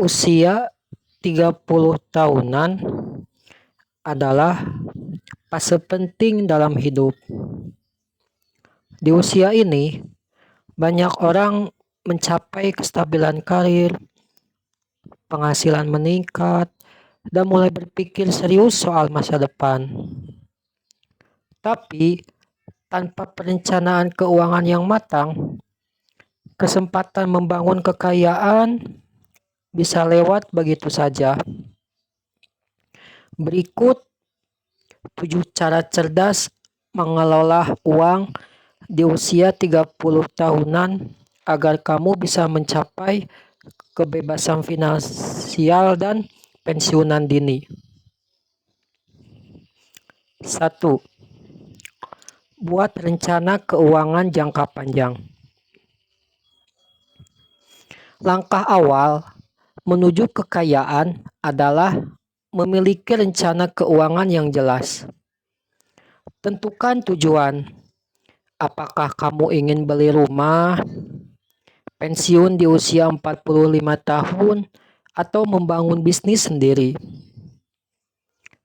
Usia 30 tahunan adalah fase penting dalam hidup. Di usia ini, banyak orang mencapai kestabilan karir, penghasilan meningkat, dan mulai berpikir serius soal masa depan. Tapi, tanpa perencanaan keuangan yang matang, kesempatan membangun kekayaan bisa lewat begitu saja. Berikut 7 cara cerdas mengelola uang di usia 30 tahunan agar kamu bisa mencapai kebebasan finansial dan pensiunan dini. 1. Buat rencana keuangan jangka panjang. Langkah awal menuju kekayaan adalah memiliki rencana keuangan yang jelas. Tentukan tujuan. Apakah kamu ingin beli rumah, pensiun di usia 45 tahun, atau membangun bisnis sendiri?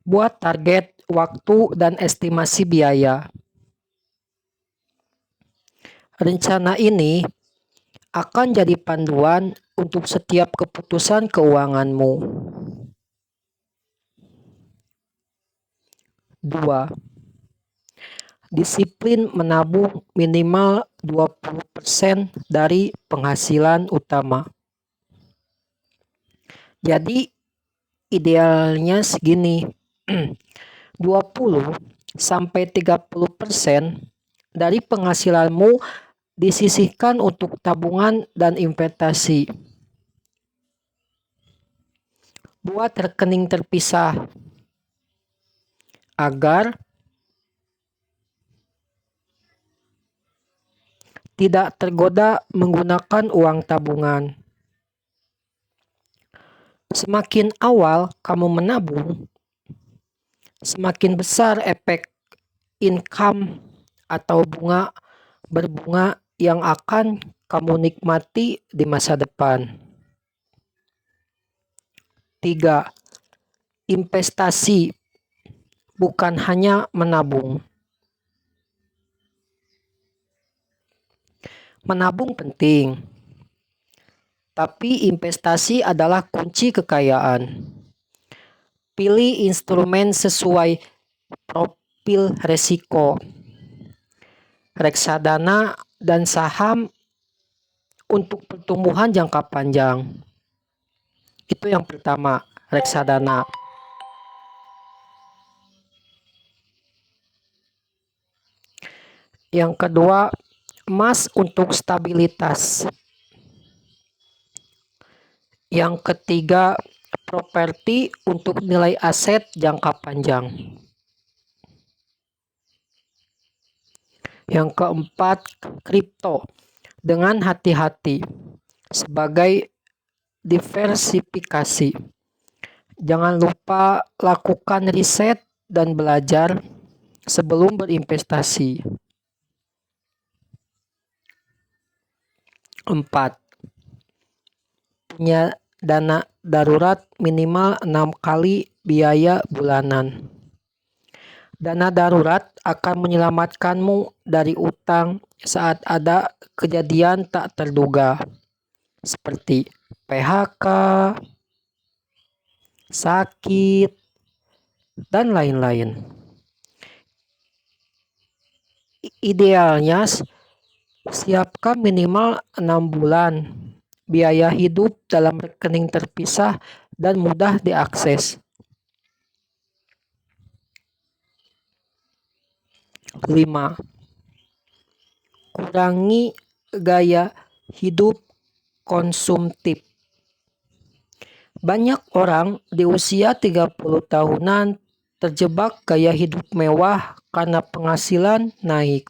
Buat target waktu dan estimasi biaya. Rencana ini akan jadi panduan untuk setiap keputusan keuanganmu. 2. Disiplin menabung minimal 20% dari penghasilan utama. Jadi idealnya segini, 20-30% dari penghasilanmu disisihkan untuk tabungan dan investasi. Buat rekening terpisah agar tidak tergoda menggunakan uang tabungan. Semakin awal kamu menabung, semakin besar efek income atau berbunga yang akan kamu nikmati di masa depan. 3. Investasi, bukan hanya menabung. Menabung penting, tapi investasi adalah kunci kekayaan. Pilih instrumen sesuai profil resiko. Reksadana dan saham untuk pertumbuhan jangka panjang. Itu yang pertama, reksadana. Yang kedua, emas untuk stabilitas. Yang ketiga, properti untuk nilai aset jangka panjang. Yang keempat, kripto dengan hati-hati sebagai diversifikasi. Jangan lupa lakukan riset dan belajar sebelum berinvestasi. 4. Punya dana darurat minimal 6 kali biaya bulanan. Dana darurat akan menyelamatkanmu dari utang saat ada kejadian tak terduga, seperti PHK, sakit, dan lain-lain. Idealnya, siapkan minimal 6 bulan biaya hidup dalam rekening terpisah dan mudah diakses. 5. Kurangi gaya hidup konsumtif. Banyak orang di usia 30 tahunan terjebak gaya hidup mewah karena penghasilan naik.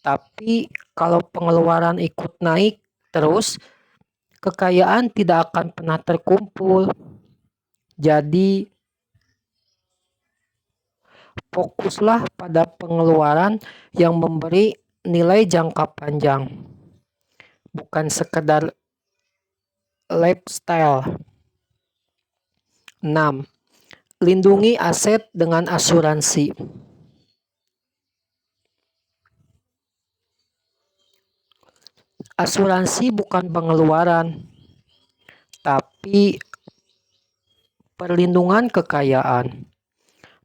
Tapi kalau pengeluaran ikut naik terus, kekayaan tidak akan pernah terkumpul. Jadi, fokuslah pada pengeluaran yang memberi nilai jangka panjang, bukan sekedar lifestyle. 6. Lindungi aset dengan asuransi. Asuransi bukan pengeluaran, tapi perlindungan kekayaan.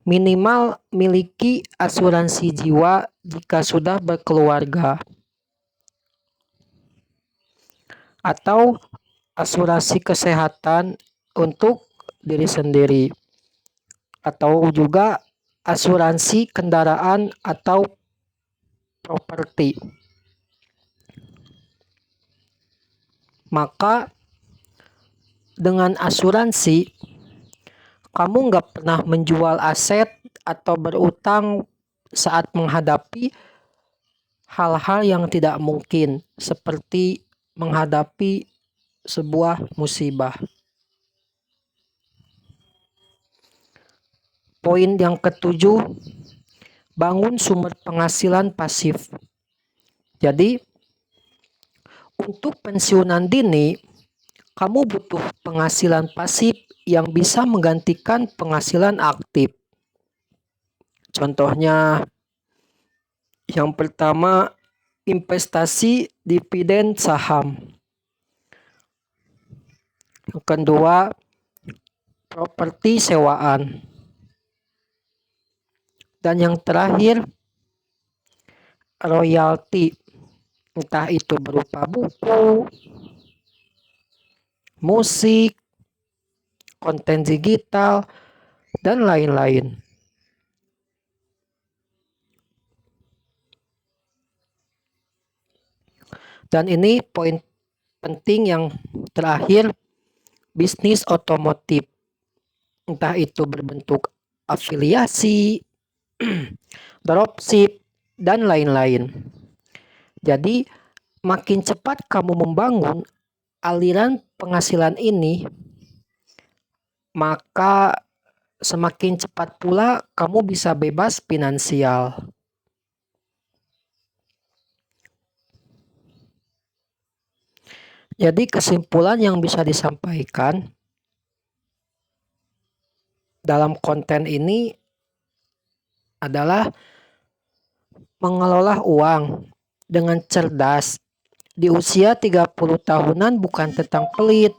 Minimal miliki asuransi jiwa jika sudah berkeluarga, atau asuransi kesehatan untuk diri sendiri, atau juga asuransi kendaraan atau properti. Maka dengan asuransi kamu nggak pernah menjual aset atau berutang saat menghadapi hal-hal yang tidak mungkin, seperti menghadapi sebuah musibah. Poin yang ketujuh, bangun sumber penghasilan pasif. Jadi, untuk pensiunan dini, kamu butuh penghasilan pasif yang bisa menggantikan penghasilan aktif. Contohnya, yang pertama, investasi dividen saham. Yang kedua, properti sewaan. Dan yang terakhir, royalti. Entah itu berupa buku, musik, konten digital, dan lain-lain. Dan ini poin penting yang terakhir, bisnis otomotif. Entah itu berbentuk afiliasi, dropship, dan lain-lain. Jadi, makin cepat kamu membangun aliran penghasilan ini, maka semakin cepat pula kamu bisa bebas finansial. Jadi kesimpulan yang bisa disampaikan dalam konten ini adalah mengelola uang dengan cerdas di usia 30 tahunan bukan tentang pelit,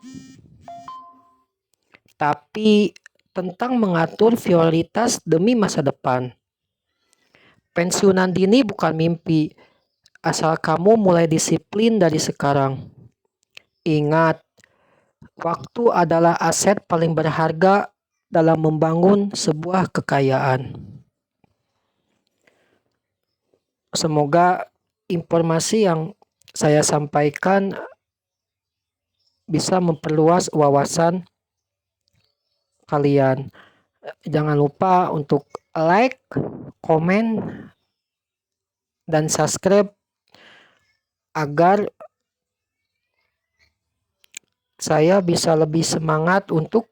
tapi tentang mengatur prioritas demi masa depan. Pensiunan dini bukan mimpi, asal kamu mulai disiplin dari sekarang. Ingat, waktu adalah aset paling berharga dalam membangun sebuah kekayaan. Semoga informasi yang saya sampaikan bisa memperluas wawasan kalian. Jangan lupa untuk like, komen, dan subscribe agar saya bisa lebih semangat untuk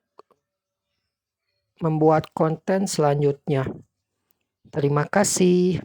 membuat konten selanjutnya. Terima kasih.